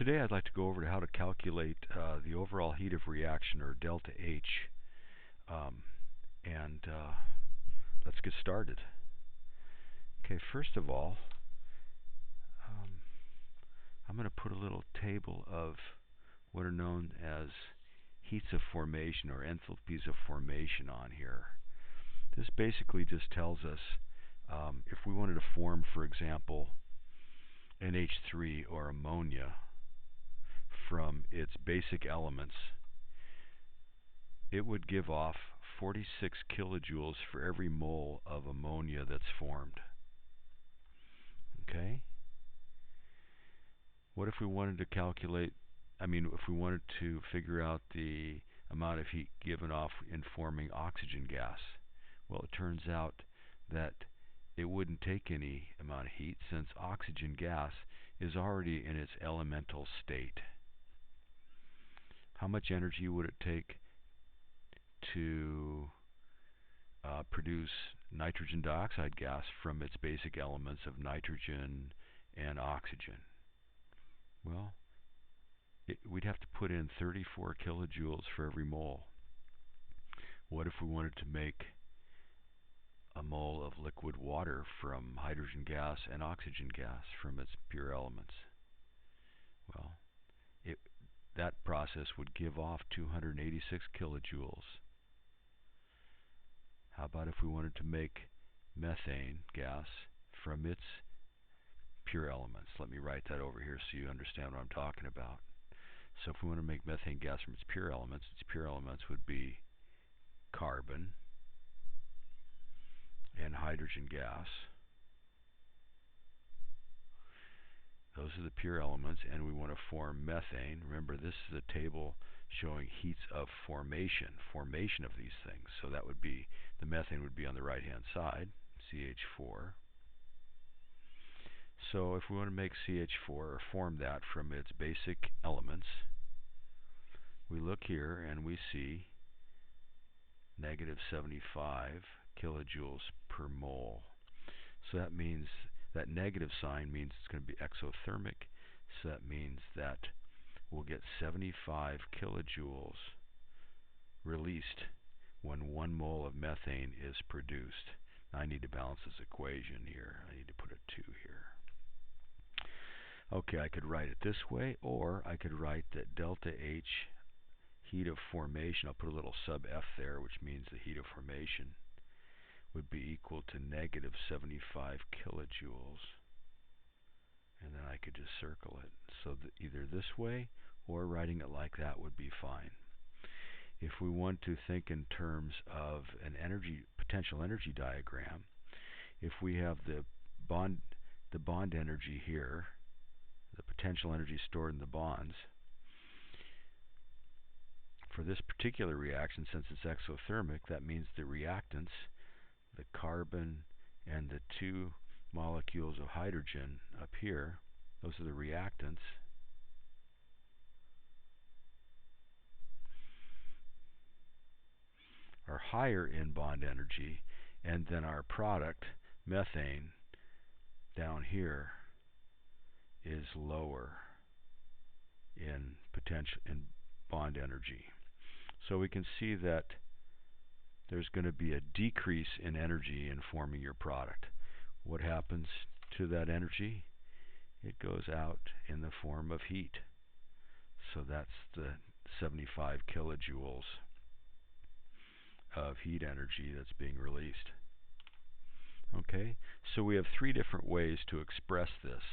Today I'd like to go over to how to calculate the overall heat of reaction, or delta H, um, and let's get started. Okay, first of all, um, I'm going to put a little table of what are known as heats of formation or enthalpies of formation on here. This basically just tells us if we wanted to form, for example, NH3 or ammonia from its basic elements, it would give off 46 kilojoules for every mole of ammonia that's formed. Okay? What if we wanted to if we wanted to figure out the amount of heat given off in forming oxygen gas? Well, it turns out that it wouldn't take any amount of heat, since oxygen gas is already in its elemental state. How much energy would it take to produce nitrogen dioxide gas from its basic elements of nitrogen and oxygen? Well, we'd have to put in 34 kilojoules for every mole. What if we wanted to make a mole of liquid water from hydrogen gas and oxygen gas from its pure elements? Well, that process would give off 286 kilojoules. How about if we wanted to make methane gas from its pure elements? Let me write that over here so you understand what I'm talking about. So if we want to make methane gas from its pure elements would be carbon and hydrogen gas. Those are the pure elements, and we want to form methane. Remember, this is a table showing heats of formation of these things. So that would be, the methane would be on the right hand side, CH4. So if we want to make CH4, or form that from its basic elements, we look here and we see negative 75 kilojoules per mole. So that means that negative sign means it's going to be exothermic. So that means that we'll get 75 kilojoules released when 1 mole of methane is produced. Now I need to balance this equation here. I need to put a 2 here. Okay, I could write it this way, or I could write that delta H, heat of formation, I'll put a little sub F there, which means the heat of formation, would be equal to negative 75 kilojoules. And then I could just circle it. So that either this way or writing it like that would be fine. If we want to think in terms of an potential energy diagram, if we have the bond energy here, the potential energy stored in the bonds, for this particular reaction, since it's exothermic, that means the reactants, the carbon and the 2 molecules of hydrogen up here, those are the reactants, are higher in bond energy, and then our product, methane, down here is lower in bond energy. So we can see that there's going to be a decrease in energy in forming your product. What happens to that energy? It goes out in the form of heat. So that's the 75 kilojoules of heat energy that's being released. Okay, so we have 3 different ways to express this.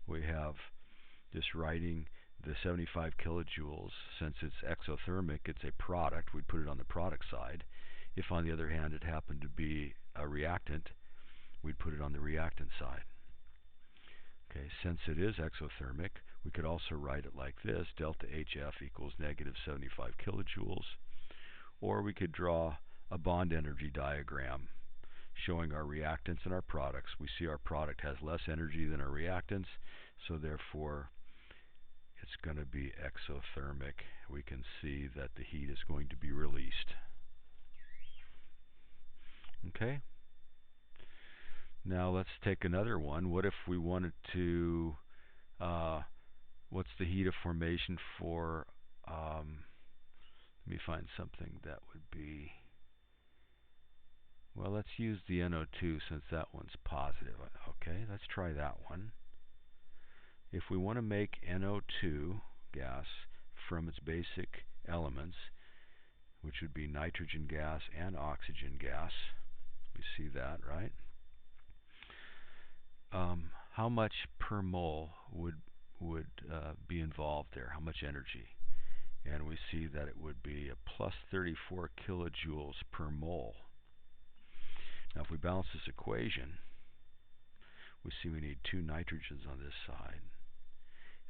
We have just writing the 75 kilojoules. Since it's exothermic, it's a product, we'd put it on the product side. If on the other hand it happened to be a reactant, we'd put it on the reactant side. Okay, since it is exothermic, we could also write it like this: delta HF equals negative 75 kilojoules. Or we could draw a bond energy diagram showing our reactants and our products. We see our product has less energy than our reactants, so therefore it's going to be exothermic. We can see that the heat is going to be released. Okay? Now let's take another one. What if we wanted to what's the heat of formation for, let me find something that would be, well, let's use the NO2 since that one's positive. Okay, let's try that one. If we want to make NO2 gas from its basic elements, which would be nitrogen gas and oxygen gas, we see that, right? How much per mole would be involved there? How much energy? And we see that it would be a plus 34 kilojoules per mole. Now if we balance this equation, we see we need 2 nitrogens on this side.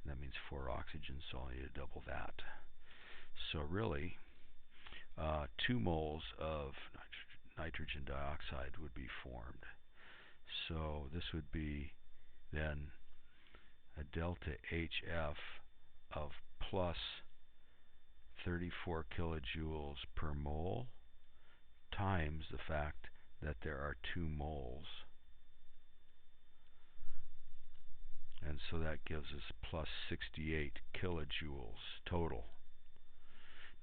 And that means 4 oxygens, so I'll need to double that. So really, 2 moles of nitrogen dioxide would be formed. So this would be then a delta HF of plus 34 kilojoules per mole times the fact that there are 2 moles. And so that gives us plus 68 kilojoules total.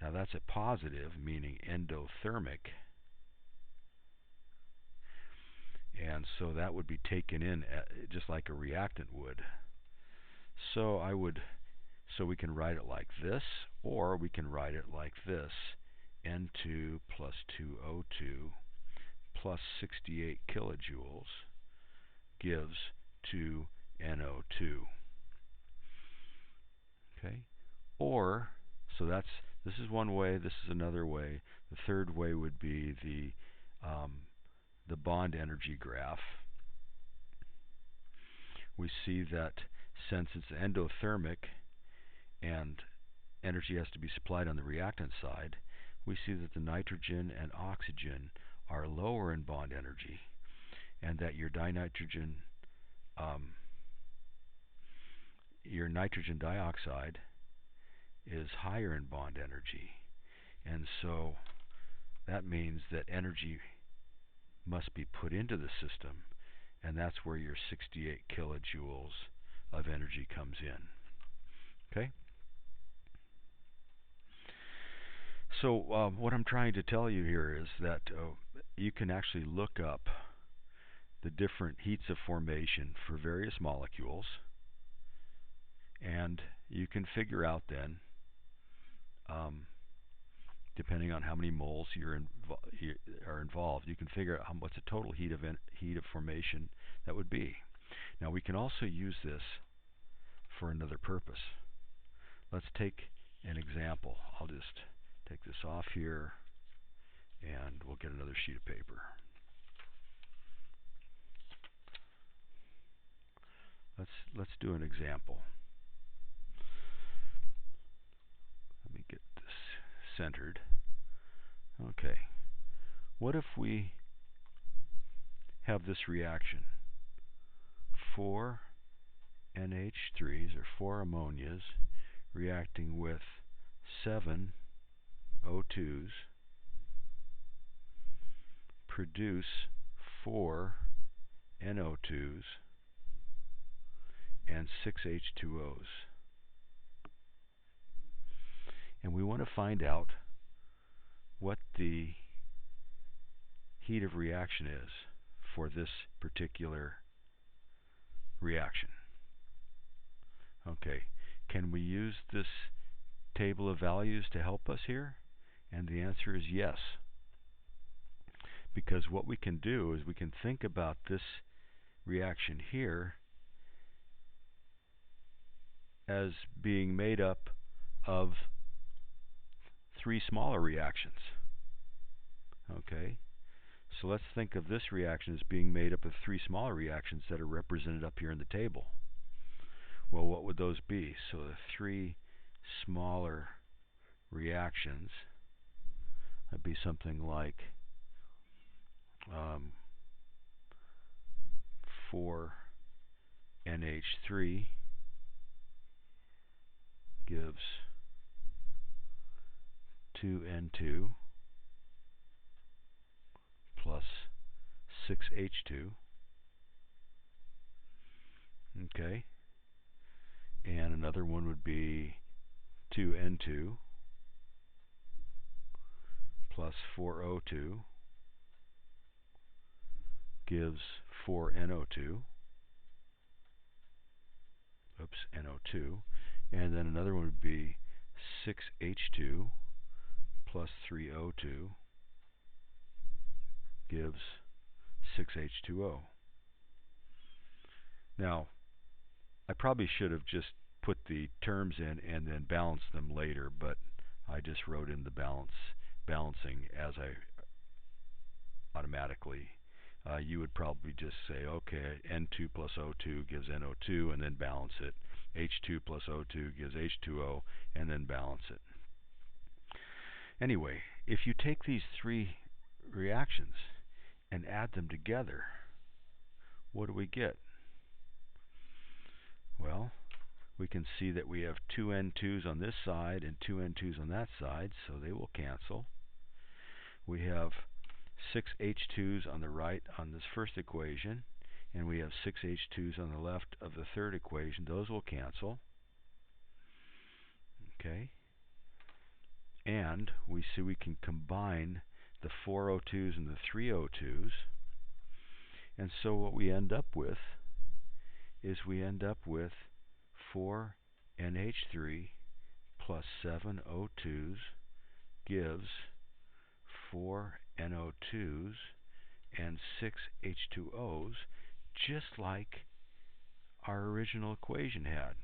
Now that's a positive, meaning endothermic. And so that would be taken in just like a reactant would. So we can write it like this, or we can write it like this. N2 plus 2O2 plus 68 kilojoules gives 2 NO2. Okay? Or, so this is one way, this is another way. The third way would be the bond energy graph. We see that since it's endothermic and energy has to be supplied on the reactant side, we see that the nitrogen and oxygen are lower in bond energy, and that your nitrogen dioxide is higher in bond energy. And so that means that energy must be put into the system, and that's where your 68 kilojoules of energy comes in. Okay? So what I'm trying to tell you here is that you can actually look up the different heats of formation for various molecules, and you can figure out then, depending on how many moles are involved, you can figure out what's the total heat of formation that would be. Now we can also use this for another purpose. Let's take an example. I'll just take this off here, and we'll get another sheet of paper. Let's do an example. Let me get this centered. Okay. What if we have this reaction? 4 NH3s, or 4 ammonias, reacting with 7 O2s, produce 4 NO2s and 6 H2Os. And we want to find out what the heat of reaction is for this particular reaction. Okay, can we use this table of values to help us here? And the answer is yes. Because what we can do is we can think about this reaction here as being made up of 3 smaller reactions. Okay, so let's think of this reaction as being made up of 3 smaller reactions that are represented up here in the table. Well, what would those be? So the 3 smaller reactions would be something like 4 NH3 gives 2 N2 plus 6 H2. Okay. And another one would be 2N2 plus 4O2 gives 4NO2. Oops, NO2. And then another one would be 6H2 plus 3O2 gives 6H2O. Now, I probably should have just put the terms in and then balanced them later, but I just wrote in the balancing as I automatically. You would probably just say, okay, N2 plus O2 gives NO2, and then balance it. H2 plus O2 gives H2O, and then balance it. Anyway, if you take these three reactions and add them together, what do we get? Well, we can see that we have two N2s on this side and two N2s on that side, so they will cancel. We have 6 H2s on the right on this first equation, and we have 6 H2s on the left of the third equation. Those will cancel. Okay. And we see we can combine the 4 O2s and the 3 O2s. And so what we end up with is we end up with 4 NH3 plus 7 O2s gives 4 NO2s and 6 H2Os, just like our original equation had.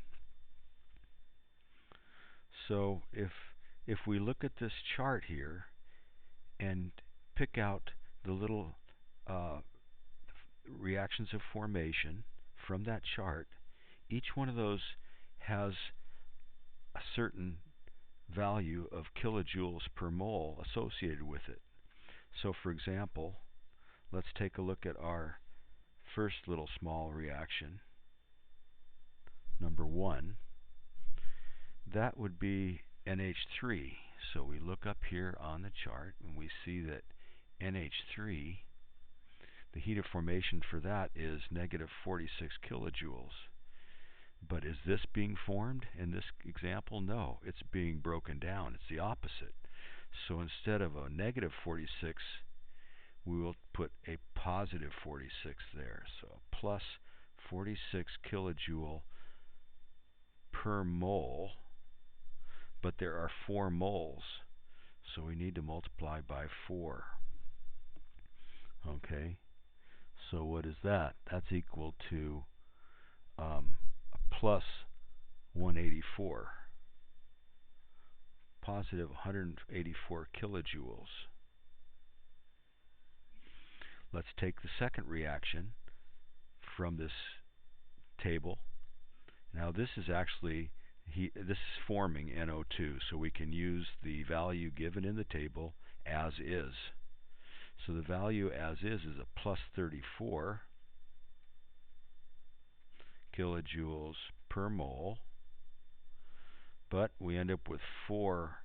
So if we look at this chart here and pick out the little reactions of formation from that chart, each one of those has a certain value of kilojoules per mole associated with it. So for example, let's take a look at our first little small reaction, number 1. That would be NH3. So we look up here on the chart and we see that NH3, the heat of formation for that is negative 46 kilojoules. But is this being formed in this example? No, it's being broken down. It's the opposite. So instead of a negative 46, we will put a positive 46 there. So plus 46 kilojoule per mole, but there are 4 moles, so we need to multiply by 4. Okay, so what is that? That's equal to plus 184, positive 184 kilojoules. Let's take the second reaction from this table. Now this is actually this is forming NO2, so we can use the value given in the table as is. So the value as is a plus 34 kilojoules per mole, but we end up with 4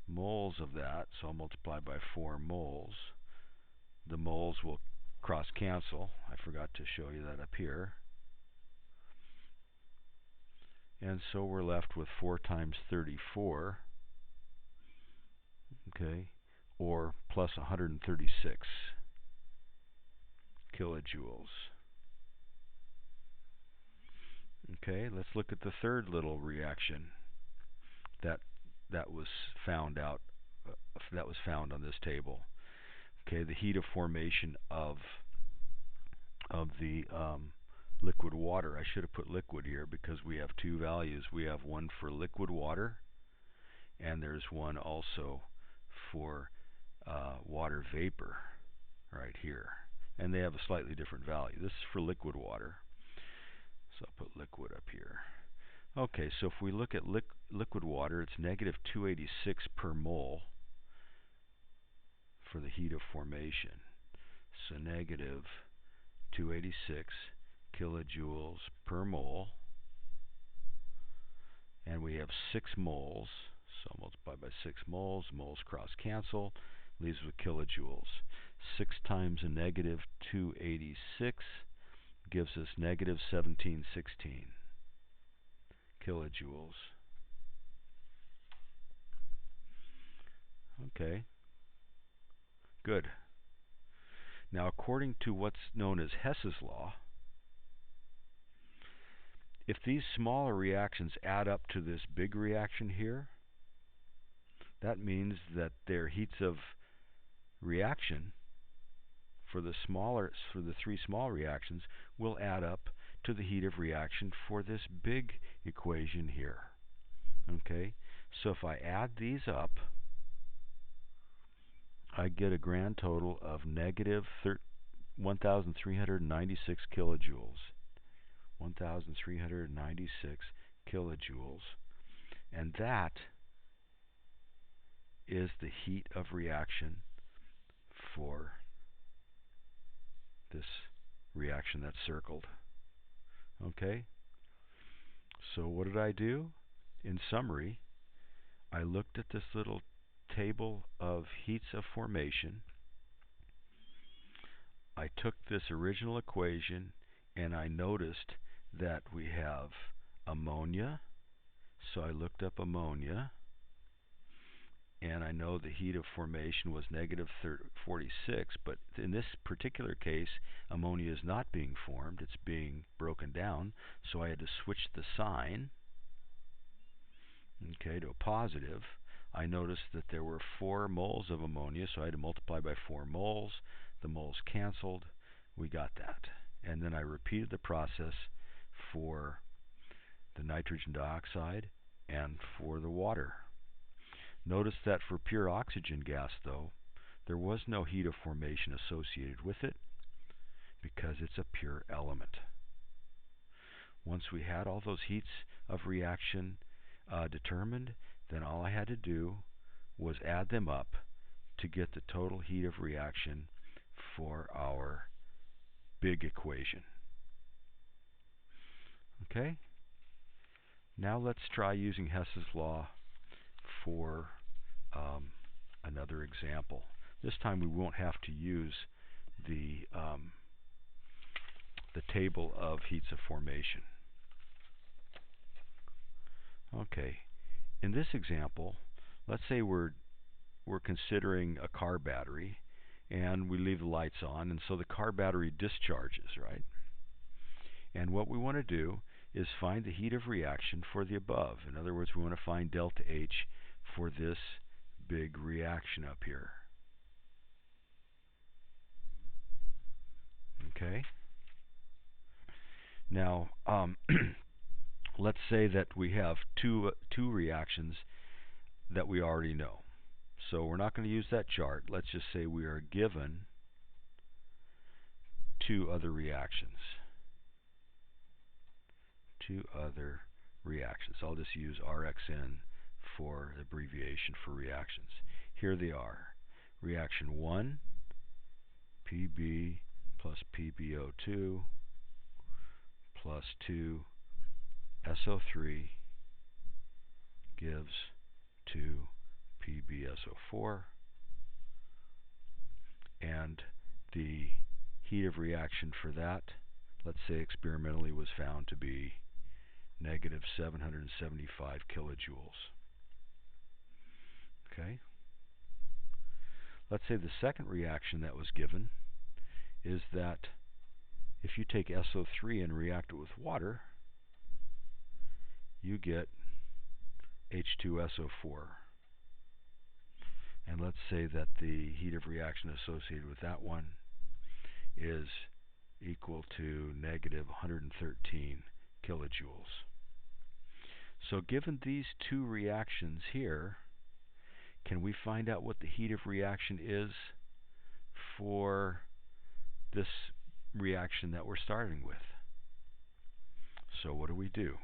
moles of that, so I'll multiply by 4 moles. The moles will cross cancel. I forgot to show you that up here. And so we're left with 4 times 34, okay, or plus 136 kilojoules. Okay, let's look at the third little reaction that was found on this table. Okay, the heat of formation of the liquid water. I should have put liquid here because we have two values. We have one for liquid water, and there's one also for water vapor right here. And they have a slightly different value. This is for liquid water. So I'll put liquid up here. Okay, so if we look at liquid water, it's negative 286 per mole for the heat of formation. So negative 286 kilojoules per mole, and we have 6 moles, so multiply by 6 moles, moles cross cancel, leaves with kilojoules. 6 times a negative 286 gives us negative 1716 kilojoules. Okay, good. Now, according to what's known as Hess's law, if these smaller reactions add up to this big reaction here, that means that their heats of reaction for the three small reactions will add up to the heat of reaction for this big equation here. Okay, so if I add these up, I get a grand total of negative 1,396 kilojoules. 1,396 kilojoules. And that is the heat of reaction for this reaction that's circled. Okay? So what did I do? In summary, I looked at this little table of heats of formation. I took this original equation and I noticed that we have ammonia. So I looked up ammonia, and I know the heat of formation was negative 46, but in this particular case, ammonia is not being formed, it's being broken down, so I had to switch the sign, okay, to a positive. I noticed that there were 4 moles of ammonia, so I had to multiply by 4 moles. The moles canceled, we got that. And then I repeated the process for the nitrogen dioxide and for the water. Notice that for pure oxygen gas, though, there was no heat of formation associated with it because it's a pure element. Once we had all those heats of reaction determined, then all I had to do was add them up to get the total heat of reaction for our big equation. Okay? Now let's try using Hess's law for another example. This time we won't have to use the table of heats of formation. Okay, in this example, let's say we're considering a car battery, and we leave the lights on, and so the car battery discharges, right? And what we want to do is find the heat of reaction for the above. In other words, we want to find delta H for this big reaction up here. Okay. Now, let's say that we have two reactions that we already know. So we're not going to use that chart. Let's just say we are given 2 other reactions. 2 other reactions. I'll just use RXN for abbreviation for reactions. Here they are. Reaction 1, Pb plus PbO2 plus 2 SO3 gives 2 PbSO4, and the heat of reaction for that, let's say experimentally, was found to be negative 775 kilojoules. Okay. Let's say the second reaction that was given is that if you take SO3 and react it with water, you get H2SO4. And let's say that the heat of reaction associated with that one is equal to negative 113 kilojoules. So given these 2 reactions here, can we find out what the heat of reaction is for this reaction that we're starting with? So what do?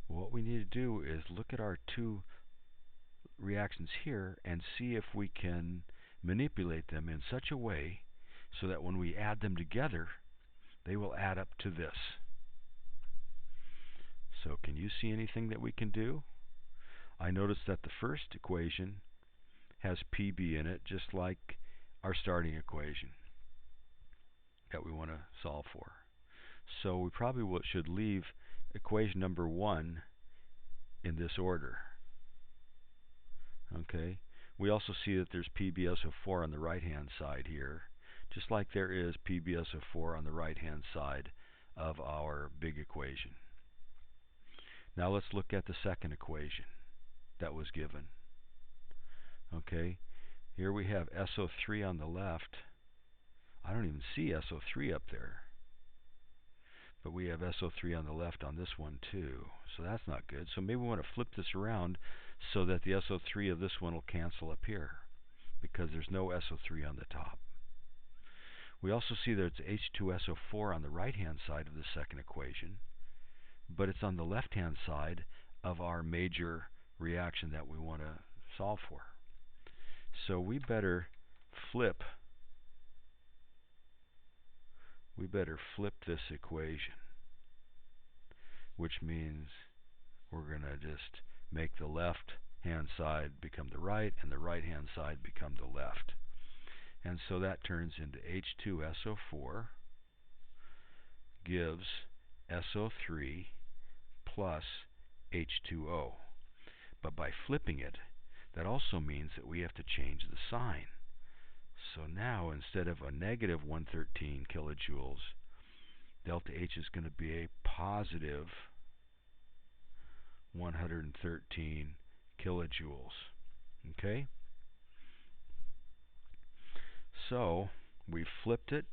Well, what we need to do is look at our 2 reactions here and see if we can manipulate them in such a way so that when we add them together, they will add up to this. So can you see anything that we can do? I notice that the first equation has Pb in it, just like our starting equation that we want to solve for. So we probably should leave equation number 1 in this order. Okay. We also see that there's PbSO4 on the right-hand side here, just like there is PbSO4 on the right-hand side of our big equation. Now let's look at the second equation that was given. Okay. Here we have SO3 on the left. I don't even see SO3 up there. But we have SO3 on the left on this one too. So that's not good. So maybe we want to flip this around so that the SO3 of this one will cancel up here, because there's no SO3 on the top. We also see that it's H2SO4 on the right-hand side of the second equation, but it's on the left-hand side of our major reaction that we want to solve for. So we better flip this equation, which means we're going to just make the left-hand side become the right and the right-hand side become the left. And so that turns into H2SO4 gives SO3 plus H2O. But by flipping it, that also means that we have to change the sign. So now, instead of a negative 113 kilojoules, delta H is going to be a positive 113 kilojoules. Okay? So we flipped it,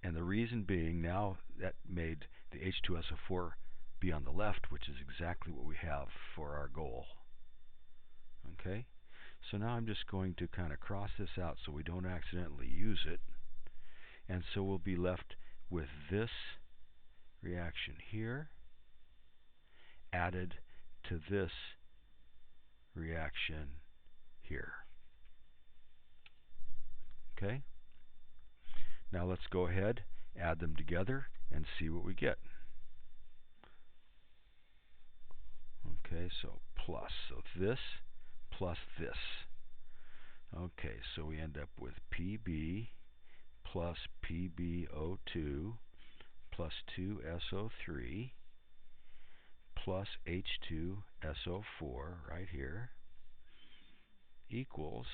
and the reason being, now that made the H2SO4 be on the left, which is exactly what we have for our goal. Okay? So now I'm just going to kind of cross this out so we don't accidentally use it. And so we'll be left with this reaction here added to this reaction here. Okay? Now let's go ahead, add them together, and see what we get. Okay, so plus. So this plus this. Okay, so we end up with Pb plus PbO2 plus 2SO3 plus H2SO4 right here equals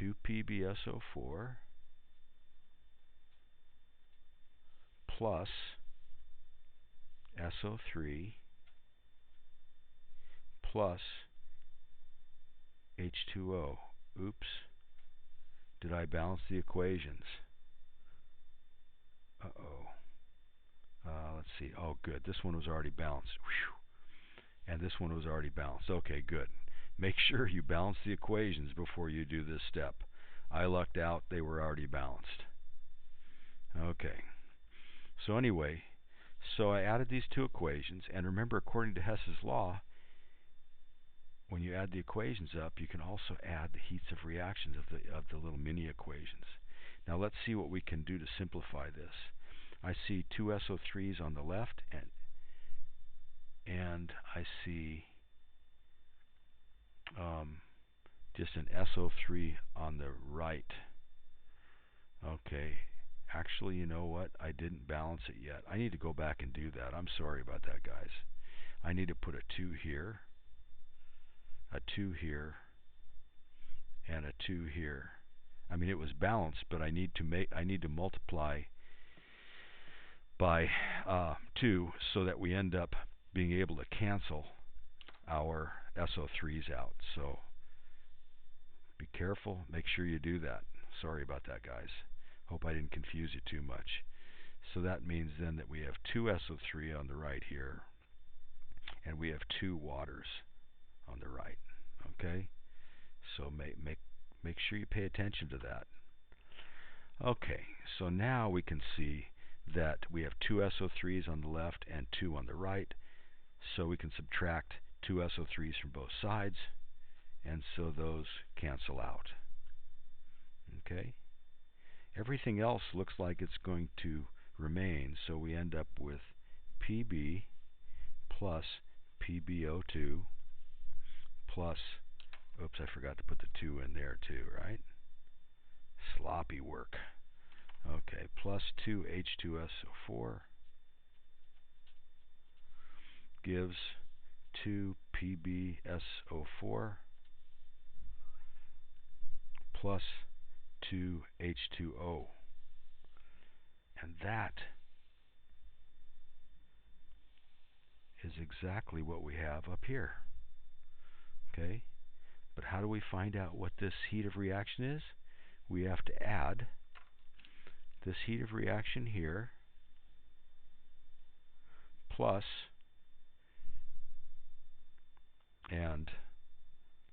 2PbSO4 plus SO3 plus H2O. Oops. Did I balance the equations? Uh-oh. Let's see. Oh, good. This one was already balanced. Whew. And this one was already balanced. Okay, good. Make sure you balance the equations before you do this step. I lucked out. They were already balanced. Okay. So anyway, so I added these two equations. And remember, according to Hess's law, when you add the equations up, you can also add the heats of reactions of the little mini equations. Now let's see what we can do to simplify this. I see two SO3s on the left, and I see just an SO3 on the right. Okay, actually, you know what? I didn't balance it yet. I need to go back and do that. I'm sorry about that, guys. I need to put a 2 here, a 2 here, and a 2 here. I mean, it was balanced, but I need to multiply by 2 so that we end up being able to cancel our SO3s out. So be careful. Make sure you do that. Sorry about that, guys. Hope I didn't confuse you too much. So that means then that we have 2 SO3 on the right here, and we have 2 waters on the right. Okay? So make sure you pay attention to that. Okay, so now we can see that we have 2 SO3s on the left and 2 on the right. So we can subtract 2 SO3s from both sides, and so those cancel out. Okay? Everything else looks like it's going to remain, so we end up with Pb plus PbO2 plus, oops, I forgot to put the 2 in there too, right? Sloppy work. Okay, plus 2H2SO4 gives 2 PbSO4 plus 2 H2O. And that is exactly what we have up here. Okay? But how do we find out what this heat of reaction is? We have to add this heat of reaction here plus, and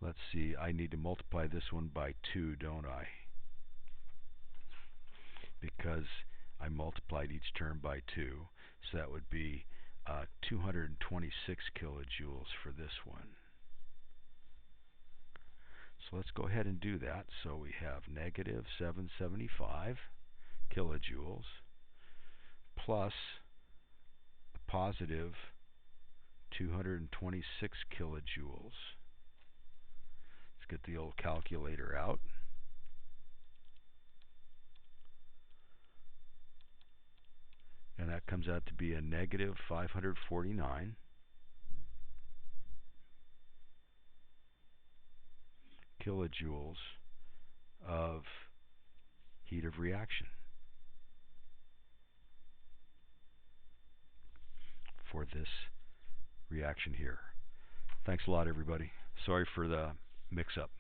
let's see, I need to multiply this one by 2, don't I? Because I multiplied each term by 2. So that would be 226 kilojoules for this one. So let's go ahead and do that. So we have negative 775 kilojoules plus a positive 226 kilojoules. Let's get the old calculator out. And that comes out to be a negative 549 kilojoules of heat of reaction for this reaction here. Thanks a lot, everybody. Sorry for the mix-up.